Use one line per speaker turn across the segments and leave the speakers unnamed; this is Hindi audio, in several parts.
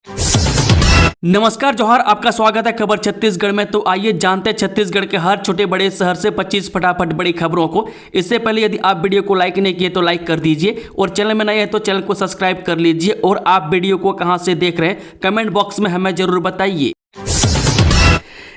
नमस्कार जोहार, आपका स्वागत है खबर छत्तीसगढ़ में। तो आइए जानते हैं छत्तीसगढ़ के हर छोटे बड़े शहर से 25 फटाफट बड़ी खबरों को। इससे पहले यदि आप वीडियो को लाइक नहीं किए तो लाइक कर दीजिए और चैनल में नए हैं तो चैनल को सब्सक्राइब कर लीजिए। और आप वीडियो को कहां से देख रहे हैं कमेंट बॉक्स में हमें जरूर बताइए।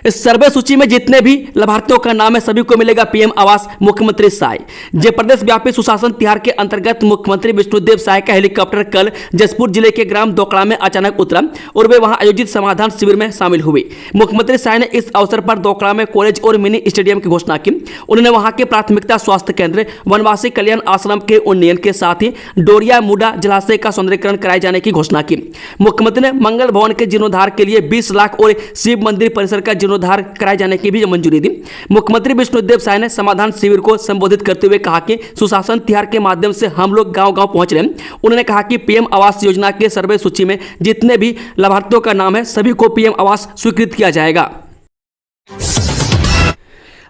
इस सर्वे सूची में जितने भी लाभार्थियों का नाम है सभी को मिलेगा पीएम आवास। मुख्यमंत्री साय जय प्रदेश व्यापी सुशासन तिहार के अंतर्गत मुख्यमंत्री विष्णुदेव साय का हेलीकॉप्टर कल जसपुर जिले के ग्राम दोकड़ा में अचानक उतरा और वे वहां आयोजित समाधान शिविर में शामिल हुए। मुख्यमंत्री साय ने इस अवसर पर दोकड़ा में कॉलेज और मिनी स्टेडियम की घोषणा की। उन्होंने वहां के प्राथमिकता स्वास्थ्य केंद्र, वनवासी कल्याण आश्रम के उन्नयन के साथ ही डोरिया मुडा जलाशय का सौंदर्यीकरण कराए जाने की घोषणा की। मुख्यमंत्री ने मंगल भवन के जीर्णोद्धार के लिए 20 लाख और शिव मंदिर परिसर का जीर्णोद्धार कराए जाने की भी मंजूरी दी। मुख्यमंत्री विष्णुदेव साय ने समाधान शिविर को संबोधित करते हुए कहा कि सुशासन तिहार के माध्यम से हम लोग गांव-गांव पहुंच रहे हैं। उन्होंने कहा कि पीएम आवास योजना के सर्वे सूची में जितने भी लाभार्थियों का नाम है सभी को पीएम आवास स्वीकृत किया जाएगा।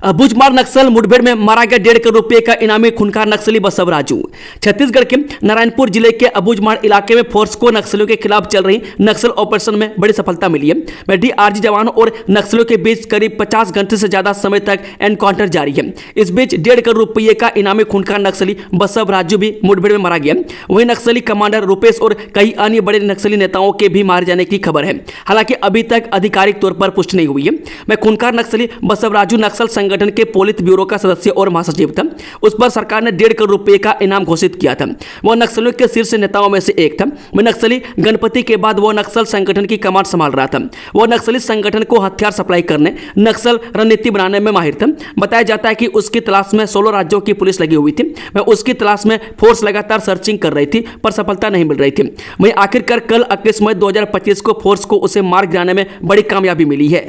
अबूझमाड़ नक्सल मुठभेड़ में मारा गया 1.5 करोड़ रुपए का इनामी खूंखार नक्सली बसव राजू। छत्तीसगढ़ के नारायणपुर जिले के अबूझमाड़ इलाके में फोर्स को नक्सलियों के खिलाफ चल रही नक्सल ऑपरेशन में बड़ी सफलता मिली है। डीआरजी जवानों और नक्सलियों के बीच करीब 50 घंटे से ज्यादा समय तक एनकाउंटर जारी है। इस बीच 1.5 करोड़ रुपए का इनामी खूंखार नक्सली बसव राजू भी मुठभेड़ में मारा गया। वहीं नक्सली कमांडर रूपेश और कई अन्य बड़े नक्सली नेताओं के भी मारे जाने की खबर है। हालांकि अभी तक आधिकारिक तौर पर पुष्टि नहीं हुई है। खूंखार नक्सली बसव राजू नक्सल संगठन के पोलित ब्यूरो का सदस्य और महासचिव था। उस पर सरकार ने 1.5 करोड़ रुपए का इनाम घोषित किया था। वह नक्सलियों के शीर्ष नेताओं में से एक था। वह नक्सली गणपति के बाद वह नक्सल संगठन की कमान संभाल रहा था। वह नक्सली संगठन को हथियार सप्लाई करने, नक्सल रणनीति बनाने में माहिर था। बताया जाता है कि उसकी तलाश में 16 राज्यों की पुलिस लगी हुई थी। वह उसकी तलाश में फोर्स लगातार सर्चिंग कर रही थी पर सफलता नहीं मिल रही थी। वहीं आखिरकार कल 21 मई 2025 को फोर्स को उसे मार गिराने में बड़ी कामयाबी मिली है।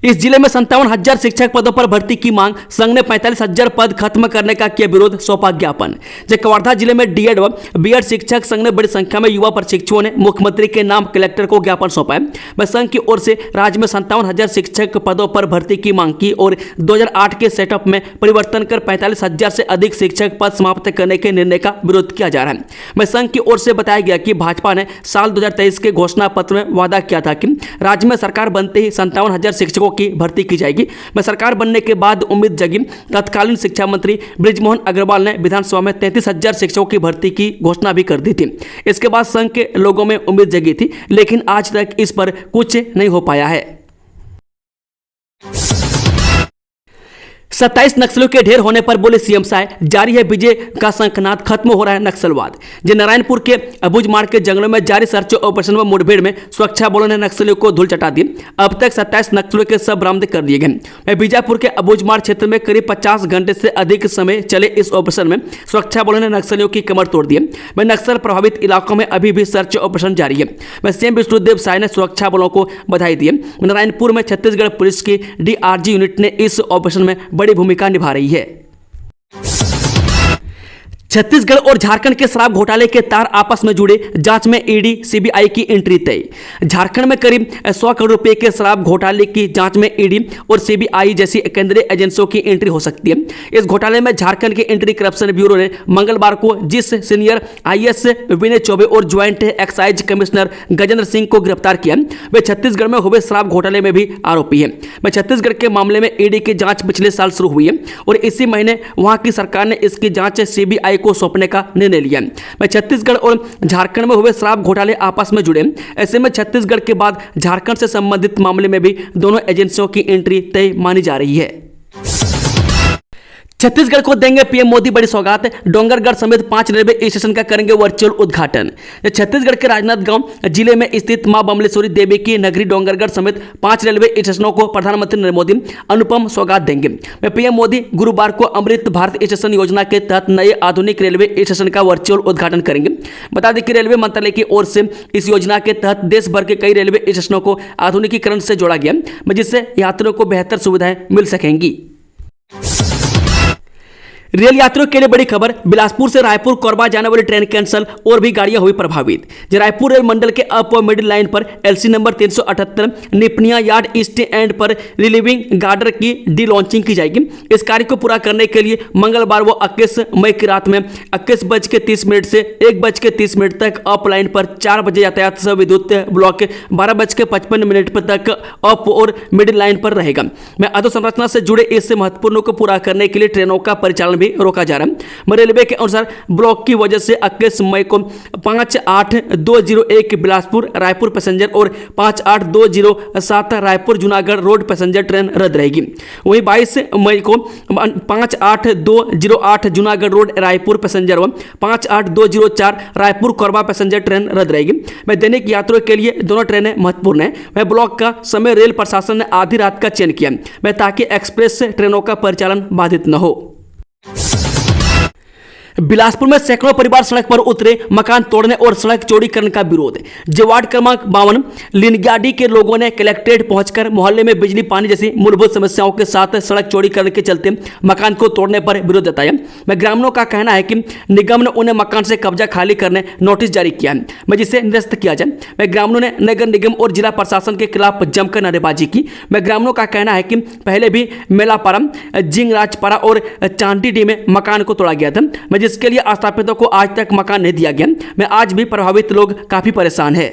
इस जिले में 57,000 शिक्षक पदों पर भर्ती की मांग, संघ ने 45,000 पद खत्म करने का किया विरोध, सौंपा ज्ञापन। कवर्धा जिले में डीएड व बीएड शिक्षक संघ ने बड़ी संख्या में युवा प्रशिक्षुओं ने मुख्यमंत्री के नाम कलेक्टर को ज्ञापन सौंपा है। वह संघ की ओर से राज्य में 57,000 शिक्षक पदों पर भर्ती की मांग की और 2008 के सेटअप में परिवर्तन कर 45,000 से अधिक शिक्षक पद समाप्त करने के निर्णय का विरोध किया जा रहा है। वह संघ की ओर से बताया गया कि भाजपा ने साल 2023 के घोषणा पत्र में वादा किया था कि राज्य में सरकार बनते ही 57,000 शिक्षकों की भर्ती की जाएगी। मैं सरकार बनने के बाद उम्मीद जगी। तत्कालीन शिक्षा मंत्री बृजमोहन अग्रवाल ने विधानसभा में 33,000 शिक्षकों की भर्ती की घोषणा भी कर दी थी। इसके बाद संघ के लोगों में उम्मीद जगी थी, लेकिन आज तक इस पर कुछ नहीं हो पाया है। 27 नक्सलियों के ढेर होने पर बोले सीएम साय, जारी है विजय का शंखनाद, खत्म हो रहा है नक्सलवाद। नारायणपुर के अबूझमाड़ के जंगलों में जारी सर्च ऑपरेशन व मुठभेड़ में सुरक्षा बलों ने नक्सलियों को धूल चटा दी। अब तक 27 नक्सलियों के शव बरामद कर दिए गए। बीजापुर के अबूझमाड़ क्षेत्र में करीब 50 घंटे से अधिक समय चले इस ऑपरेशन में सुरक्षा बलों ने नक्सलियों की कमर तोड़ दी। नक्सल प्रभावित इलाकों में अभी भी सर्च ऑपरेशन जारी है। सीएम विष्णुदेव साय ने सुरक्षा बलों को बधाई दी। नारायणपुर में छत्तीसगढ़ पुलिस की डीआरजी यूनिट ने इस ऑपरेशन में बड़ी भूमिका निभा रही है। छत्तीसगढ़ और झारखंड के शराब घोटाले के तार आपस में जुड़े, जांच में ईडी सीबीआई की एंट्री तय। झारखंड में करीब 100 करोड़ रुपए के शराब घोटाले की जांच में ईडी और सीबीआई जैसी केंद्रीय एजेंसियों की एंट्री हो सकती है। इस घोटाले में झारखंड के एंटी करप्शन ब्यूरो ने मंगलवार को जिस सीनियर आईएएस विनय चौबे और joint excise commissioner Gajendra Singh को गिरफ्तार किया, वे छत्तीसगढ़ में हुए शराब घोटाले में भी आरोपी है। छत्तीसगढ़ के मामले में ईडी की जांच पिछले साल शुरू हुई है और इसी महीने वहां की सरकार ने इसकी जांच सीबीआई को सौंपने का निर्णय लिया। छत्तीसगढ़ और झारखंड में हुए शराब घोटाले आपस में जुड़े। ऐसे में छत्तीसगढ़ के बाद झारखंड से संबंधित मामले में भी दोनों एजेंसियों की एंट्री तय मानी जा रही है। छत्तीसगढ़ को देंगे पीएम मोदी बड़ी सौगात, डोंगरगढ़ समेत 5 रेलवे स्टेशन का करेंगे वर्चुअल उद्घाटन। छत्तीसगढ़ के राजनांदगांव जिले में स्थित मां बमलेश्वरी देवी की नगरी डोंगरगढ़ समेत 5 रेलवे स्टेशनों को प्रधानमंत्री नरेंद्र मोदी अनुपम सौगात देंगे। पीएम मोदी गुरुवार को अमृत भारत स्टेशन योजना के तहत नए आधुनिक रेलवे स्टेशन का वर्चुअल उद्घाटन करेंगे। बता दें कि रेलवे मंत्रालय की ओर से इस योजना के तहत देश भर के कई रेलवे स्टेशनों को आधुनिकीकरण से जोड़ा गया, जिससे यात्रियों को बेहतर सुविधाएं मिल सकेंगी। रेल यात्रियों के लिए बड़ी खबर, बिलासपुर से रायपुर कोरबा जाने वाली ट्रेन कैंसिल और भी गाड़ियां हुई प्रभावित। रायपुर रेल मंडल के अप व मिडिल लाइन पर LC number 378 Nipania yard east end पर रिलीविंग गार्डर की डी लॉन्चिंग की जाएगी। इस कार्य को पूरा करने के लिए मंगलवार व 21 मई की रात में 21:30 से 1:30 तक अप लाइन पर 4 बजे यातायात सह विद्युत ब्लॉक 12:55 तक अप और मिडिल लाइन पर रहेगा। मैं अधोसंरचना से जुड़े इस महत्वपूर्ण को पूरा करने के लिए ट्रेनों का परिचालन भी रोका जा रहा है। रेलवे के अनुसार ब्लॉक की वजह से 21 मई को 58201 बिलासपुर रायपुर पैसेंजर और 58207 Raipur Junagadh road passenger train रद्द रहेगी। वहीं 22 मई को 58208 जूनागढ़ रोड रायपुर पैसेंजर व 58204 रायपुर कोरबा पैसेंजर ट्रेन रद्द रहेगी। मैं दैनिक यात्रियों के लिए दोनों ट्रेनें महत्वपूर्ण है। मैं ब्लॉक का समय रेल प्रशासन ने आधी रात का चयन किया मैं ताकि एक्सप्रेस ट्रेनों का परिचालन बाधित न हो। बिलासपुर में सैकड़ों परिवार सड़क पर उतरे, मकान तोड़ने और सड़क चौड़ीकरण का विरोध। वार्ड क्रमांक 52 लिनग्याडी के लोगों ने कलेक्ट्रेट पहुंचकर मोहल्ले में बिजली पानी जैसी मूलभूत समस्याओं के साथ सड़क चौड़ीकरण के चलते मकान को तोड़ने पर विरोध जताया। ग्रामीणों का कहना है कि निगम ने उन्हें मकान से कब्जा खाली करने नोटिस जारी किया है जिसे निरस्त किया जाए। ग्रामीणों ने नगर निगम और जिला प्रशासन के खिलाफ जमकर नारेबाजी की। ग्रामीणों का कहना है कि पहले भी मेलापारा, जिंगराजपारा और चांदीडी में मकान को तोड़ा गया था जिसके लिए आस्थापितों को आज तक मकान नहीं दिया गया। मैं आज भी प्रभावित लोग काफी परेशान हैं।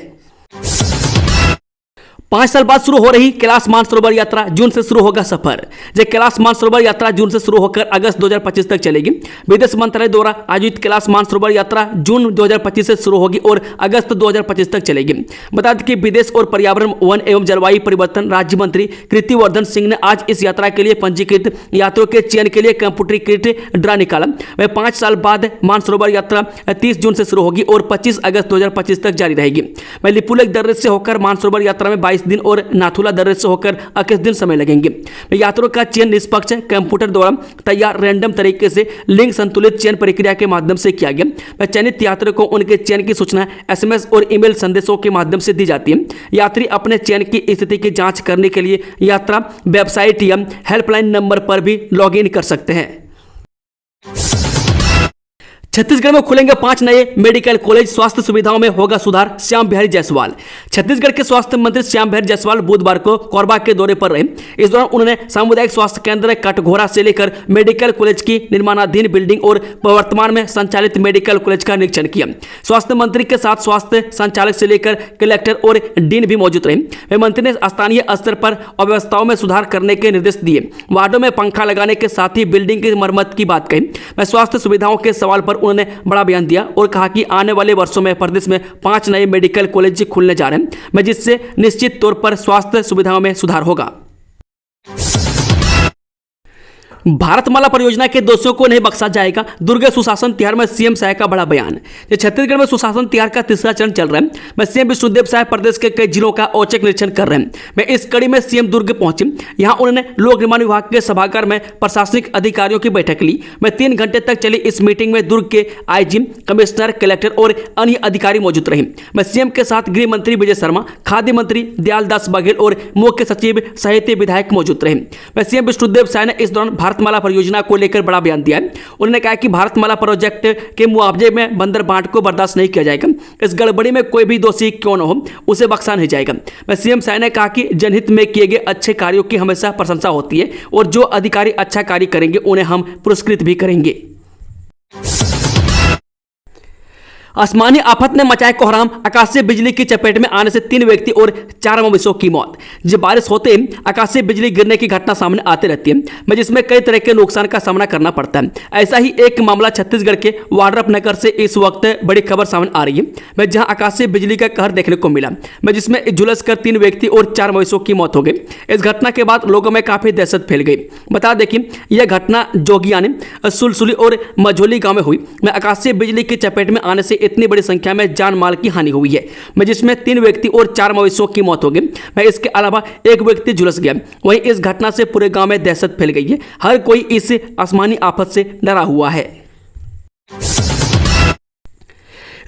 5 साल बाद शुरू हो रही कैलाश मानसरोवर यात्रा, जून से शुरू होगा सफर। कैलाश मानसरोवर यात्रा जून से शुरू होकर अगस्त 2025 तक चलेगी। विदेश मंत्रालय द्वारा आयोजित कैलाश मानसरोवर यात्रा जून 2025 से शुरू होगी और अगस्त 2025 तक चलेगी। बता दें कि विदेश और पर्यावरण, वन एवं जलवायु परिवर्तन राज्य मंत्री कीर्तिवर्धन सिंह ने आज इस यात्रा के लिए पंजीकृत यात्रियों के चयन के लिए कंप्यूटरीकृत ड्रा निकाला। वह 5 साल बाद मानसरोवर यात्रा 30 जून से शुरू होगी और 25 अगस्त 2025 तक जारी रहेगी। वह लिपुलेख दर्रे से होकर मानसरोवर यात्रा में 22 दिन और नाथुला दर्रे से होकर 21 दिन समय लगेंगे। यात्रियों का चयन निष्पक्ष कंप्यूटर द्वारा तैयार रैंडम तरीके से लिंग संतुलित चयन प्रक्रिया के माध्यम से किया गया। चयनित यात्रियों को उनके चयन की सूचना SMS और ईमेल संदेशों के माध्यम से दी जाती है। यात्री अपने चयन की स्थिति की जांच करने के लिए यात्रा वेबसाइट या हेल्पलाइन नंबर पर भी लॉग इन कर सकते हैं। छत्तीसगढ़ में खुलेंगे 5 नए मेडिकल कॉलेज, स्वास्थ्य सुविधाओं में होगा सुधार, श्याम बिहारी जायसवाल। छत्तीसगढ़ के स्वास्थ्य मंत्री श्याम बिहारी जायसवाल बुधवार को कोरबा के दौरे पर रहे। इस दौरान उन्होंने सामुदायिक स्वास्थ्य केंद्र कटघोरा से लेकर मेडिकल कॉलेज की निर्माणाधीन बिल्डिंग और वर्तमान में संचालित मेडिकल कॉलेज का निरीक्षण किया। स्वास्थ्य मंत्री के साथ स्वास्थ्य संचालक से लेकर कलेक्टर और डीन भी मौजूद रहे। मंत्री ने स्थानीय स्तर पर अव्यवस्थाओं में सुधार करने के निर्देश दिए। वार्डों में पंखा लगाने के साथ ही बिल्डिंग की मरम्मत की बात कही। स्वास्थ्य सुविधाओं के सवाल पर उन्होंने बड़ा बयान दिया और कहा कि आने वाले वर्षों में प्रदेश में 5 नए मेडिकल कॉलेज खुलने जा रहे हैं जिससे निश्चित तौर पर स्वास्थ्य सुविधाओं में सुधार होगा। भारतमाला परियोजना के दोषियों को नहीं बख्शा जाएगा, दुर्ग सुशासन तिहार में सीएम साय का बड़ा बयान। छत्तीसगढ़ में सुशासन तिहार का तीसरा चरण चल रहा है। सीएम विष्णुदेव साय प्रदेश के कई जिलों का औचक निरीक्षण कर रहे हैं। इस कड़ी में सीएम दुर्ग पहुंचे। यहां उन्होंने लोक निर्माण विभाग के सभागार में प्रशासनिक अधिकारियों की बैठक ली। 3 घंटे तक चली इस मीटिंग में दुर्ग के आईजी, कमिश्नर, कलेक्टर और अन्य अधिकारी मौजूद रहे। सीएम के साथ गृह मंत्री विजय शर्मा, खाद्य मंत्री दयालदास बघेल और मुख्य सचिव सहित विधायक मौजूद रहे। सीएम विष्णुदेव साय ने इस दौरान भारतमाला परियोजना को लेकर बड़ा बयान दिया है। उन्होंने कहा कि भारतमाला प्रोजेक्ट के मुआवजे में बंदरबांट को बर्दाश्त नहीं किया जाएगा। इस गड़बड़ी में कोई भी दोषी क्यों न हो, उसे बख्शा नहीं जाएगा। सीएम साय ने कहा कि जनहित में किए गए अच्छे कार्यों की हमेशा प्रशंसा होती है और जो अधिकारी अच्छा कार्य करेंगे उन्हें हम पुरस्कृत भी करेंगे। आसमानी आफत ने मचाया कोहराम, आकाशीय बिजली की चपेट में आने से 3 व्यक्ति और 4 मवेशियों की मौत। जब बारिश होते ही आकाशीय बिजली गिरने की घटना सामने आती रहती है जिसमें कई तरह के नुकसान का सामना करना पड़ता है। ऐसा ही एक मामला छत्तीसगढ़ के वाड्रफनगर से इस वक्त बड़ी खबर सामने आ रही है जहां आकाशीय बिजली का कहर देखने को मिला जिसमें झुलस कर 3 व्यक्ति और 4 मवेशियों की मौत हो गई। इस घटना के बाद लोगों में काफी दहशत फैल गई। बता दें कि यह घटना जोगियानी, सुलसुली और मझोली गाँव में हुई। आकाशीय बिजली की चपेट में आने से इतनी बड़ी संख्या में जान माल की हानि हुई है जिसमें 3 व्यक्ति और 4 मवेशियों की मौत हो गई। इसके अलावा एक व्यक्ति झुलस गया। वहीं इस घटना से पूरे गांव में दहशत फैल गई है। हर कोई इस आसमानी आफत से डरा हुआ है।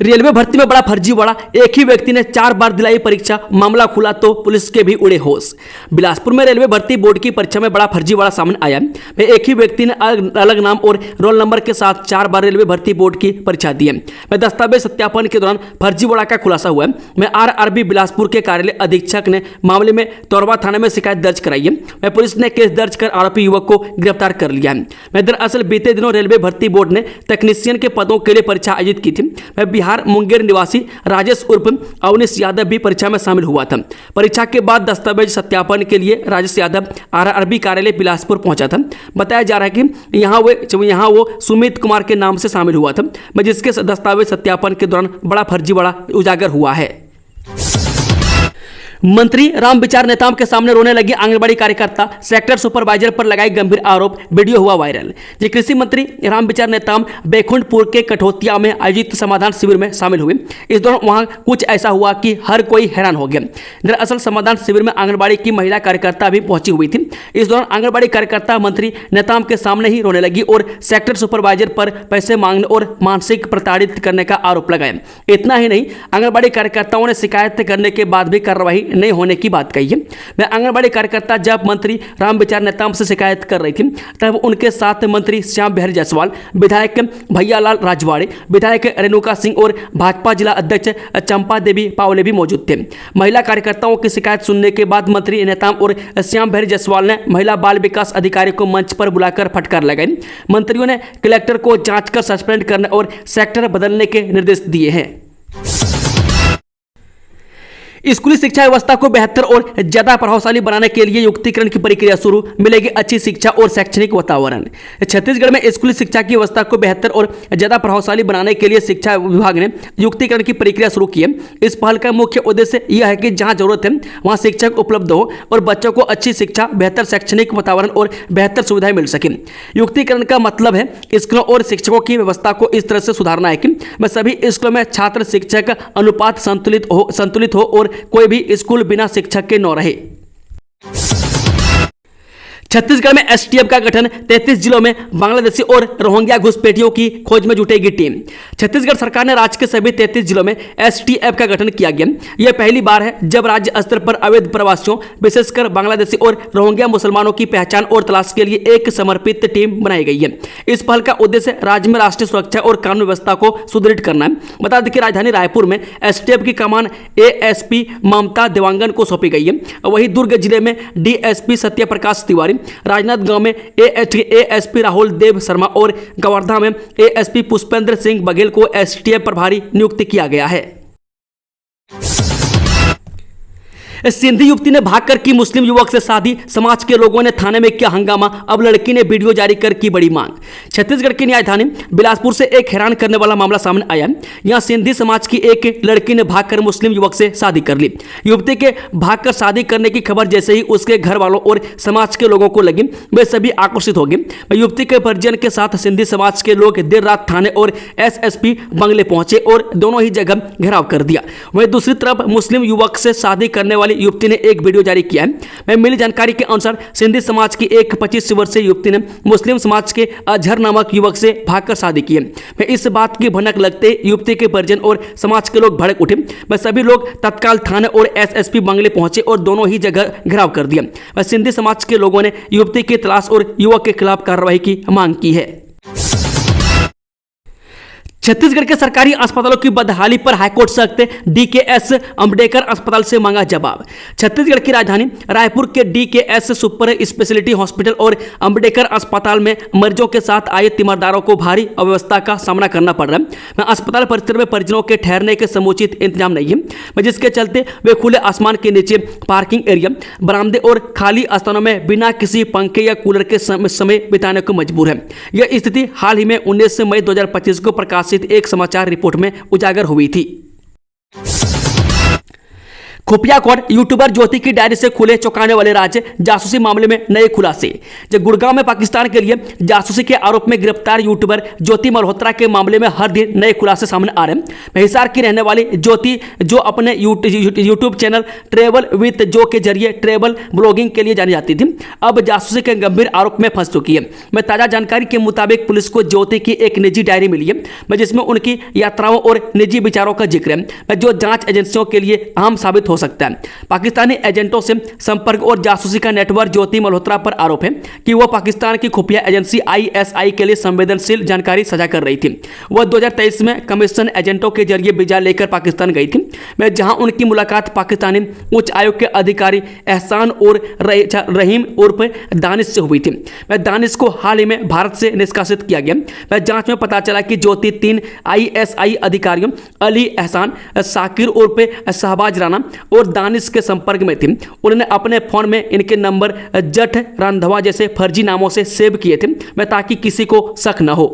रेलवे भर्ती में बड़ा फर्जीवाड़ा, एक ही व्यक्ति ने 4 बार दिलाई परीक्षा, मामला खुला तो पुलिस के भी उड़े होश। बिलासपुर में रेलवे भर्ती बोर्ड की परीक्षा में बड़ा फर्जीवाड़ा सामने आया है। एक ही व्यक्ति ने अलग नाम और रोल नंबर के साथ 4 बार रेलवे भर्ती बोर्ड की परीक्षा दी है। दस्तावेज सत्यापन के दौरान फर्जीवाड़ा का खुलासा हुआ है। आरआरबी बिलासपुर के कार्यालय अधीक्षक ने मामले में तोरवा थाने में शिकायत दर्ज कराई है। पुलिस ने केस दर्ज कर आरोपी युवक को गिरफ्तार कर लिया है। दरअसल बीते दिनों रेलवे भर्ती बोर्ड ने तकनीशियन के पदों के लिए परीक्षा आयोजित की थी। बिहार मुंगेर निवासी राजेश उर्फ अवनीश यादव भी परीक्षा में शामिल हुआ था। परीक्षा के बाद दस्तावेज सत्यापन के लिए राजेश यादव आरआरबी कार्यालय बिलासपुर पहुंचा था। बताया जा रहा है कि यहाँ वो सुमित कुमार के नाम से शामिल हुआ था, जिसके दस्तावेज सत्यापन के दौरान बड़ा फर्जीवाड़ा उजागर हुआ है। मंत्री रामविचार नेताम के सामने रोने लगी आंगनबाड़ी कार्यकर्ता, सेक्टर सुपरवाइजर पर लगाई गंभीर आरोप, वीडियो हुआ वायरल। कृषि मंत्री रामविचार नेताम बैकुंठपुर के कठौतिया में आयोजित समाधान शिविर में शामिल हुए। इस दौरान वहां कुछ ऐसा हुआ कि हर कोई हैरान हो गया। दरअसल समाधान शिविर में आंगनबाड़ी की महिला कार्यकर्ता भी पहुंची हुई थी। इस दौरान आंगनबाड़ी कार्यकर्ता मंत्री नेताम के सामने ही रोने लगी और सेक्टर सुपरवाइजर पर पैसे मांगने और मानसिक प्रताड़ित करने का आरोप लगाया। इतना ही नहीं, आंगनबाड़ी कार्यकर्ताओं ने शिकायत करने के बाद भी कार्रवाई नहीं होने की बात कही है। मैं आंगनबाड़ी कार्यकर्ता जब मंत्री रामविचार नेताम से शिकायत कर रही थी तब उनके साथ मंत्री श्याम बिहारी जायसवाल, विधायक भैयालाल राजवाड़े, विधायक रेणुका सिंह और भाजपा जिला अध्यक्ष चंपा देवी पावले भी मौजूद थे। महिला कार्यकर्ताओं की शिकायत सुनने के बाद मंत्री नेताम और श्याम बिहारी जायसवाल ने महिला बाल विकास अधिकारी को मंच पर बुलाकर फटकार लगाई। मंत्रियों ने कलेक्टर को जांच कर सस्पेंड करने और सेक्टर बदलने के निर्देश दिए हैं। स्कूली शिक्षा व्यवस्था को बेहतर और ज्यादा प्रभावशाली बनाने के लिए युक्तिकरण की प्रक्रिया शुरू, मिलेगी अच्छी शिक्षा और शैक्षणिक वातावरण। छत्तीसगढ़ में स्कूली शिक्षा की व्यवस्था को बेहतर और ज्यादा प्रभावशाली बनाने के लिए शिक्षा विभाग ने युक्तिकरण की प्रक्रिया शुरू की है। इस पहल का मुख्य उद्देश्य यह है कि जहां जरूरत है वहां शिक्षक उपलब्ध हो और बच्चों को अच्छी शिक्षा, बेहतर शैक्षणिक वातावरण और बेहतर सुविधाएं मिल सके। युक्तिकरण का मतलब है स्कूलों और शिक्षकों की व्यवस्था को इस तरह से सुधारना है कि सभी स्कूलों में छात्र शिक्षक अनुपात संतुलित हो और कोई भी स्कूल बिना शिक्षक के न रहे। छत्तीसगढ़ में एसटीएफ का गठन, 33 जिलों में बांग्लादेशी और रोहिंग्या घुसपैठियों की खोज में जुटेगी टीम। छत्तीसगढ़ सरकार ने राज्य के सभी 33 जिलों में एसटीएफ का गठन किया गया। यह पहली बार है जब राज्य स्तर पर अवैध प्रवासियों, विशेषकर बांग्लादेशी और रोहिंग्या मुसलमानों की पहचान और तलाश के लिए एक समर्पित टीम बनाई गई है। इस पहल का उद्देश्य राज्य में राष्ट्रीय सुरक्षा और कानून व्यवस्था को सुदृढ़ करना है। बता दें कि राजधानी रायपुर में एसटीएफ की कमान एएसपी ममता देवांगन को सौंपी गई है। वहीं दुर्ग जिले में डीएसपी सत्यप्रकाश तिवारी, राजनांदगांव में एएसपी राहुल देव शर्मा और कवर्धा में एएसपी पुष्पेंद्र सिंह बघेल को एसटीएफ प्रभारी नियुक्त किया गया है। सिंधी युवती ने भागकर की मुस्लिम युवक से शादी, समाज के लोगों ने थाने में किया हंगामा, अब लड़की ने वीडियो जारी कर की बड़ी मांग। छत्तीसगढ़ की राजधानी बिलासपुर से एक हैरान करने वाला मामला सामने आया। यहां सिंधी समाज की एक लड़की ने भागकर मुस्लिम युवक से शादी कर ली। युवती के भागकर शादी करने की खबर जैसे ही उसके घर वालों और समाज के लोगों को लगी, वे सभी आकर्षित हो गए। युवती के परिजन के साथ सिंधी समाज के लोग देर रात थाने और एसएसपी बंगले पहुंचे और दोनों ही जगह घेराव कर दिया। वहीं दूसरी तरफ मुस्लिम युवक से शादी करने वाली युवती ने एक वीडियो जारी किया है। मिली जानकारी के अनुसार सिंधी समाज की एक 25 वर्षीय युवती ने मुस्लिम समाज के अजहर नामक युवक से भागकर शादी की है। इस बात की भनक लगते युवती के परिजन और समाज के लोग भड़क उठे। सभी लोग तत्काल थाने और एसएसपी बंगले पहुंचे और दोनों ही जगह घेराव कर दिया। सिंधी समाज के लोगों ने युवती की तलाश और युवक के खिलाफ कार्रवाई की मांग की है। छत्तीसगढ़ के सरकारी अस्पतालों की बदहाली पर हाईकोर्ट सख्त, डीकेएस अंबेडकर अस्पताल से मांगा जवाब। छत्तीसगढ़ की राजधानी रायपुर के डीकेएस सुपर स्पेशलिटी हॉस्पिटल और अंबेडकर अस्पताल में मरीजों के साथ आए तीमारदारों को भारी अव्यवस्था का सामना करना पड़ रहा है। अस्पताल परिसर में परिजनों के ठहरने के समुचित इंतजाम नहीं है, जिसके चलते वे खुले आसमान के नीचे पार्किंग एरिया, बरामदे और खाली स्थानों में बिना किसी पंखे या कूलर के समय बिताने को मजबूर है। यह स्थिति हाल ही में 19 मई 2025 को प्रकाशित एक समाचार रिपोर्ट में उजागर हुई थी। खुफिया कोड यूट्यूबर ज्योति की डायरी से खुले चौंकाने वाले राज, जासूसी मामले में नए खुलासे। जब गुड़गांव में पाकिस्तान के लिए जासूसी के आरोप में गिरफ्तार यूट्यूबर ज्योति मल्होत्रा के मामले में हर दिन नए खुलासे सामने आ रहे हैं। हिसार की रहने वाली ज्योति, जो अपने यूट्यूब चैनल ट्रेवल विद जो के जरिए ट्रेवल ब्लॉगिंग के लिए जानी जाती थी, अब जासूसी के गंभीर आरोप में फंस चुकी है। मैं ताजा जानकारी के मुताबिक पुलिस को ज्योति की एक निजी डायरी मिली है, जिसमें उनकी यात्राओं और निजी विचारों का जिक्र है, जो जांच एजेंसियों के लिए अहम साबित हो सकता है। पाकिस्तानी एजेंटों से संपर्क और जासूसी का नेटवर्क ज्योति मल्होत्रा पर आरोप है कि वह पाकिस्तान की खुफिया एजेंसी ISI के लिए संवेदनशील जानकारी साझा कर रही थी। वह 2023 में कमीशन एजेंटों के जरिए वीजा लेकर पाकिस्तान गई थी, जहां उनकी मुलाकात पाकिस्तानी उच्च आयोग के अधिकारी एहसान और रहीम उर्फ दानिश से हुई थी। दानिश को हाल ही में भारत से निष्कासित किया गया। जांच में पता चला कि ज्योति 3 ISI अधिकारियों अली एहसान, साकिर उर्फ शहबाज राना और दानिश के संपर्क में थी। उन्होंने अपने फोन में इनके नंबर जठ रंधवा जैसे फर्जी नामों से सेव किए थे, ताकि किसी को शक न हो।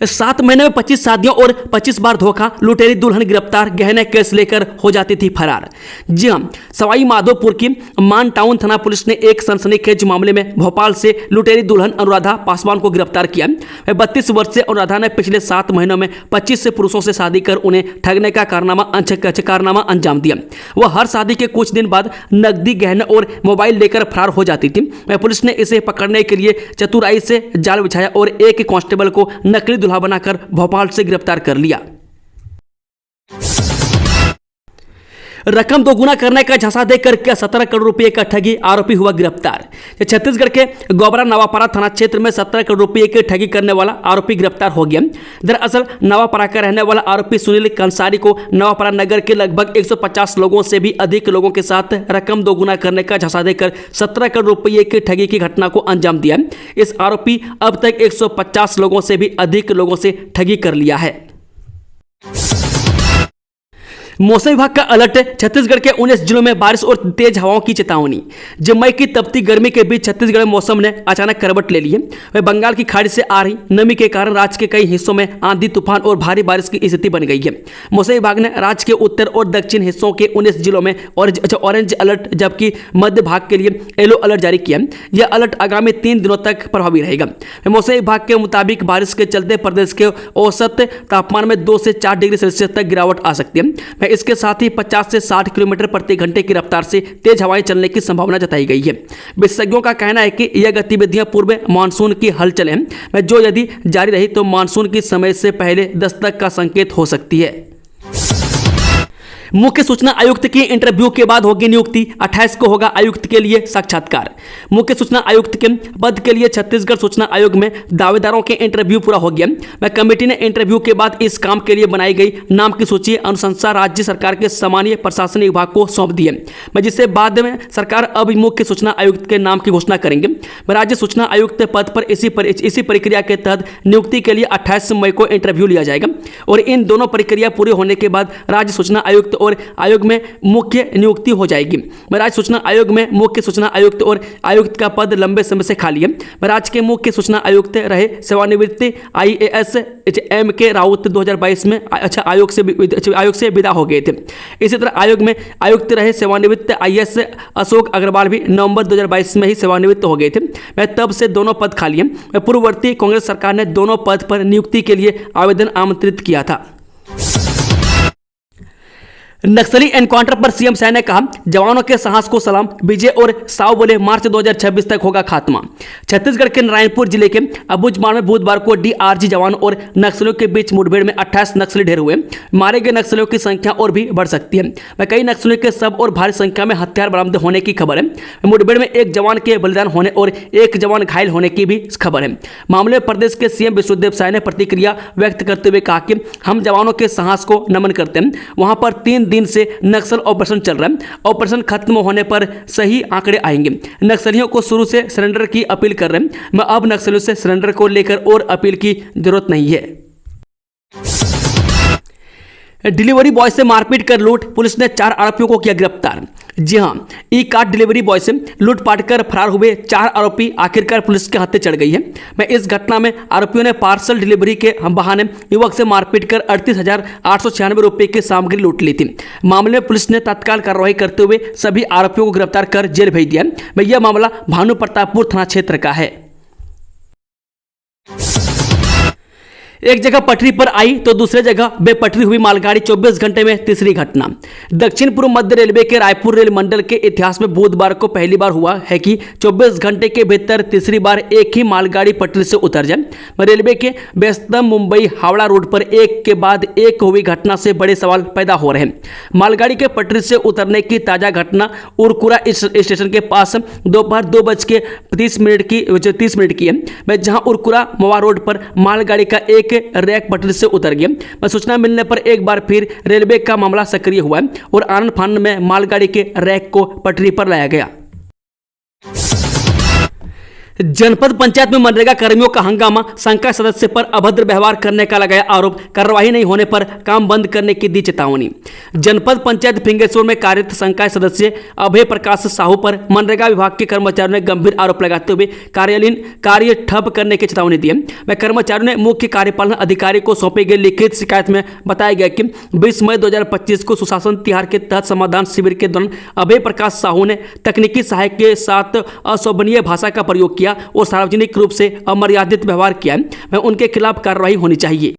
7 महीने में 25 शादियों और 25 बार धोखा, लुटेरी दुल्हन गिरफ्तार, गहने केस लेकर हो जाती थी फरार। जी हां, सवाई माधोपुर की मान टाउन थाना पुलिस ने एक सनसनीखेज मामले में भोपाल से लुटेरी दुल्हन अनुराधा पासवान को गिरफ्तार किया। 32 वर्षीय अनुराधा ने पिछले 7 महीनों में 25 से पुरुषों से शादी कर उन्हें ठगने का कारनामा अंजाम दिया। वह हर शादी के कुछ दिन बाद नकदी, गहने और मोबाइल लेकर फरार हो जाती थी। पुलिस ने इसे पकड़ने के लिए चतुराई से जाल बिछाया और एक कांस्टेबल को नकली दुल्हा बनाकर भोपाल से गिरफ्तार कर लिया। रकम दोगुना करने का झांसा देकर क्या 17 करोड़ रुपए का ठगी, आरोपी हुआ गिरफ्तार। छत्तीसगढ़ के गोबरा नवापारा थाना क्षेत्र में 17 करोड़ रुपए की ठगी करने वाला आरोपी गिरफ्तार हो गया। दरअसल नवापारा का रहने वाला आरोपी सुनील कंसारी को नवापारा नगर के लगभग 150 लोगों से भी अधिक लोगों के साथ रकम दोगुना करने का झांसा देकर 17 करोड़ रुपए की ठगी की घटना को अंजाम दिया। इस आरोपी अब तक 150 लोगों से भी अधिक लोगों से ठगी कर लिया है। मौसम विभाग का अलर्ट, छत्तीसगढ़ के 19 जिलों में बारिश और तेज हवाओं की चेतावनी। मई की तपती गर्मी के बीच छत्तीसगढ़ में मौसम ने अचानक करवट ले ली है। वह बंगाल की खाड़ी से आ रही नमी के कारण राज्य के कई हिस्सों में आंधी, तूफान और भारी बारिश की स्थिति बन गई है। मौसम विभाग ने राज्य के उत्तर और दक्षिण हिस्सों के 19 जिलों में ऑरेंज अलर्ट जबकि मध्य भाग के लिए येलो अलर्ट जारी किया। यह अलर्ट आगामी 3 दिनों तक प्रभावी रहेगा। मौसम विभाग के मुताबिक बारिश के चलते प्रदेश के औसत तापमान में 2 से 4 डिग्री सेल्सियस तक गिरावट आ सकती है। इसके साथ ही 50 से 60 किलोमीटर प्रति घंटे की रफ्तार से तेज हवाएं चलने की संभावना जताई गई है। विशेषज्ञों का कहना है कि यह गतिविधियां पूर्व मानसून की हलचल है, जो यदि जारी रही तो मानसून की समय से पहले दस्तक का संकेत हो सकती है। मुख्य सूचना आयुक्त की इंटरव्यू के बाद होगी नियुक्ति, 28 को होगा आयुक्त के लिए साक्षात्कार। मुख्य सूचना आयुक्त के पद के लिए छत्तीसगढ़ सूचना आयोग में दावेदारों के इंटरव्यू पूरा हो गया। कमेटी ने इंटरव्यू के बाद इस काम के लिए बनाई गई नाम की सूची अनुशंसा राज्य सरकार के सामान्य प्रशासनिक विभाग को सौंप दी है, जिससे बाद में सरकार अब मुख्य सूचना आयुक्त के नाम की घोषणा करेंगे। राज्य सूचना आयुक्त पद पर इसी प्रक्रिया के तहत नियुक्ति के लिए 28 मई को इंटरव्यू लिया जाएगा और इन दोनों प्रक्रिया पूरी होने के बाद राज्य सूचना आयुक्त और आयोग में मुख्य नियुक्ति हो जाएगी। राज्य सूचना आयोग में मुख्य सूचना आयुक्त और आयुक्त का पद लंबे समय से खाली है। राज्य के मुख्य सूचना आयुक्त रहे सेवानिवृत्त IAS MK राउत 2022 में आयोग से विदा हो गए थे। इसी तरह आयोग में आयुक्त रहे सेवानिवृत्त IAS अशोक अग्रवाल भी नवंबर 2022 में ही सेवानिवृत्त हो गए थे। तब से दोनों पद खाली हैं। पूर्ववर्ती कांग्रेस सरकार ने दोनों पद पर नियुक्ति के लिए आवेदन आमंत्रित किया था। नक्सली एनकाउंटर पर सीएम शाह ने कहा, जवानों के साहस को सलाम। विजय और साव बोले मार्च 2026 तक होगा खात्मा। छत्तीसगढ़ के नारायणपुर जिले के अबुझमाड़ में बुधवार को DRG जवान और नक्सलियों के बीच मुठभेड़ में 28 नक्सली ढेर हुए। मारे गए नक्सलियों की संख्या और भी बढ़ सकती है। कई नक्सलियों के शव और भारी संख्या में हथियार बरामद होने की खबर है। मुठभेड़ में एक जवान के बलिदान होने और एक जवान घायल होने की भी खबर है। मामले में प्रदेश के CM विष्णुदेव साय ने प्रतिक्रिया व्यक्त करते हुए कहा कि हम जवानों के साहस को नमन करते हैं। वहां पर 3 दिन से नक्सल ऑपरेशन चल रहा है। ऑपरेशन खत्म होने पर सही आंकड़े आएंगे। नक्सलियों को शुरू से सरेंडर की अपील कर रहे हैं। मैं अब नक्सलियों से सरेंडर को लेकर और अपील की जरूरत नहीं है। डिलीवरी बॉय से मारपीट कर लूट, पुलिस ने 4 आरोपियों को किया गिरफ्तार। जी हाँ, ई कार्ड डिलीवरी बॉय से लूटपाट कर फरार हुए 4 आरोपी आखिरकार पुलिस के हाथे चढ़ गई है। मैं इस घटना में आरोपियों ने पार्सल डिलीवरी के बहाने युवक से मारपीट कर 38,896 रुपये की सामग्री लूट ली थी। मामले में पुलिस ने तत्काल कार्रवाई करते हुए सभी आरोपियों को गिरफ्तार कर जेल भेज दिया। यह मामला भानु प्रतापपुर थाना क्षेत्र का है। एक जगह पटरी पर आई तो दूसरे जगह बेपटरी हुई मालगाड़ी, 24 घंटे में तीसरी घटना। दक्षिण पूर्व मध्य रेलवे के रायपुर रेल मंडल के इतिहास में बुधवार को पहली बार हुआ है कि 24 घंटे के भीतर तीसरी बार एक ही मालगाड़ी पटरी से उतर जाए। रेलवे के व्यस्तम मुंबई हावड़ा रोड पर एक के बाद एक हुई घटना से बड़े सवाल पैदा हो रहे हैं। मालगाड़ी के पटरी से उतरने की ताजा घटना उरकुरा स्टेशन के पास दोपहर 2:30 की है, जहां उरकुरा मोवा रोड पर मालगाड़ी का एक रैक पटरी से उतर गया। सूचना मिलने पर एक बार फिर रेलवे का मामला सक्रिय हुआ और आनन फानन में मालगाड़ी के रैक को पटरी पर लाया गया। जनपद पंचायत में मनरेगा कर्मियों का हंगामा, संकाय सदस्य पर अभद्र व्यवहार करने का लगाया आरोप, कार्रवाई नहीं होने पर काम बंद करने की दी चेतावनी। जनपद पंचायत फिंगेश्वर में कार्यरत संकाय सदस्य अभय प्रकाश साहू पर मनरेगा विभाग के कर्मचारियों ने गंभीर आरोप लगाते हुए कार्य ठप करने की चेतावनी दी है। कर्मचारियों ने मुख्य कार्यपालन अधिकारी को सौंपी गई लिखित शिकायत में बताया गया कि 20 मई 2025 को सुशासन तिहार के तहत समाधान शिविर के दौरान अभय प्रकाश साहू ने तकनीकी सहायक के साथ अशोभनीय भाषा का प्रयोग किया और सार्वजनिक रूप से अमर्यादित व्यवहार किया। मैं उनके खिलाफ कार्रवाई होनी चाहिए।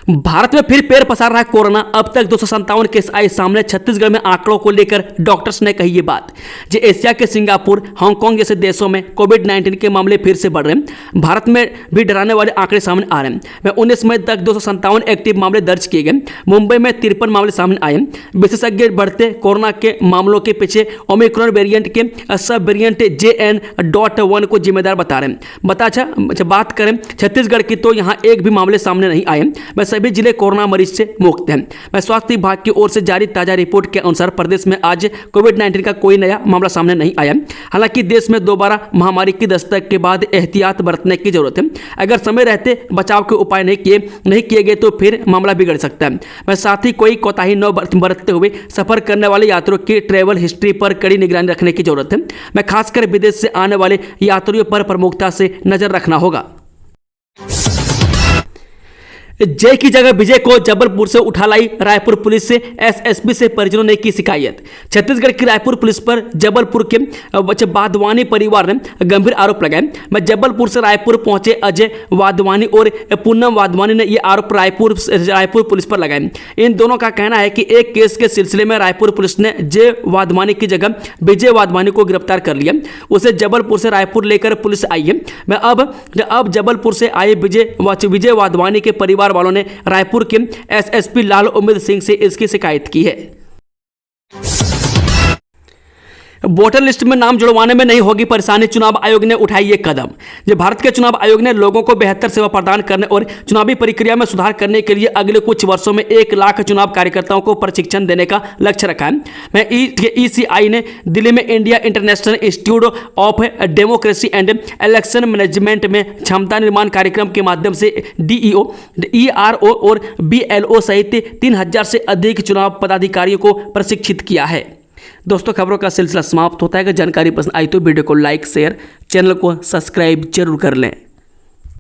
भारत में फिर पैर पसार रहा है कोरोना। अब तक 257 केस आए सामने। छत्तीसगढ़ में आंकड़ों को लेकर डॉक्टर्स ने कही ये बात। जो एशिया के सिंगापुर, हांगकांग जैसे देशों में कोविड-19 के मामले फिर से बढ़ रहे हैं। भारत में भी डराने वाले आंकड़े सामने आ रहे हैं। मैं 19 मई तक 257 एक्टिव मामले दर्ज किए गए। मुंबई में 53 मामले सामने आए। विशेषज्ञ बढ़ते कोरोना के मामलों के पीछे ओमिक्रॉन वेरिएंट के सब वेरिएंट JN.1 को जिम्मेदार बता रहे हैं। बात करें छत्तीसगढ़ की तो यहाँ एक भी मामले सामने नहीं आए। सभी जिले कोरोना मरीज से मुक्त हैं। स्वास्थ्य विभाग की ओर से जारी ताजा रिपोर्ट के अनुसार प्रदेश में आज कोविड-19 का कोई नया मामला सामने नहीं आया। हालांकि देश में दोबारा महामारी की दस्तक के बाद एहतियात बरतने की जरूरत है। अगर समय रहते बचाव के उपाय नहीं किए गए तो फिर मामला बिगड़ सकता है। साथ ही कोई कोताही न बरतते हुए सफर करने वाले यात्रियों की ट्रैवल हिस्ट्री पर कड़ी निगरानी रखने की जरूरत है। खासकर विदेश से आने वाले यात्रियों पर प्रमुखता से नजर रखना होगा। जय की जगह विजय को जबलपुर से उठा लाई रायपुर पुलिस से। एसएसपी से परिजनों ने की शिकायत। छत्तीसगढ़ की रायपुर पुलिस पर जबलपुर के वाधवानी परिवार ने गंभीर आरोप लगाए। मैं जबलपुर से रायपुर पहुंचे अजय वाधवानी और पूनम वाधवानी ने यह आरोप रायपुर पुलिस पर लगाए। इन दोनों का कहना है कि एक केस के सिलसिले में रायपुर पुलिस ने जय वाधवानी की जगह विजय वाधवानी को गिरफ्तार कर लिया। उसे जबलपुर से रायपुर लेकर पुलिस आई है। मैं अब जबलपुर से आए विजय वाधवानी के परिवार वालों ने रायपुर के एसएसपी लाल उम्मीद सिंह से इसकी शिकायत की है। वोटर लिस्ट में नाम जुड़वाने में नहीं होगी परेशानी, चुनाव आयोग ने उठाई ये कदम। जो भारत के चुनाव आयोग ने लोगों को बेहतर सेवा प्रदान करने और चुनावी प्रक्रिया में सुधार करने के लिए अगले कुछ वर्षों में 1 लाख चुनाव कार्यकर्ताओं को प्रशिक्षण देने का लक्ष्य रखा है। ECI ने दिल्ली में India international institute of democracy and election management में क्षमता निर्माण कार्यक्रम के माध्यम से DEO, ERO और BLO सहित 3000 से अधिक चुनाव पदाधिकारियों को प्रशिक्षित किया है। दोस्तों, खबरों का सिलसिला समाप्त होता है। अगर जानकारी पसंद आई तो वीडियो को लाइक, शेयर, चैनल को सब्सक्राइब जरूर कर लें।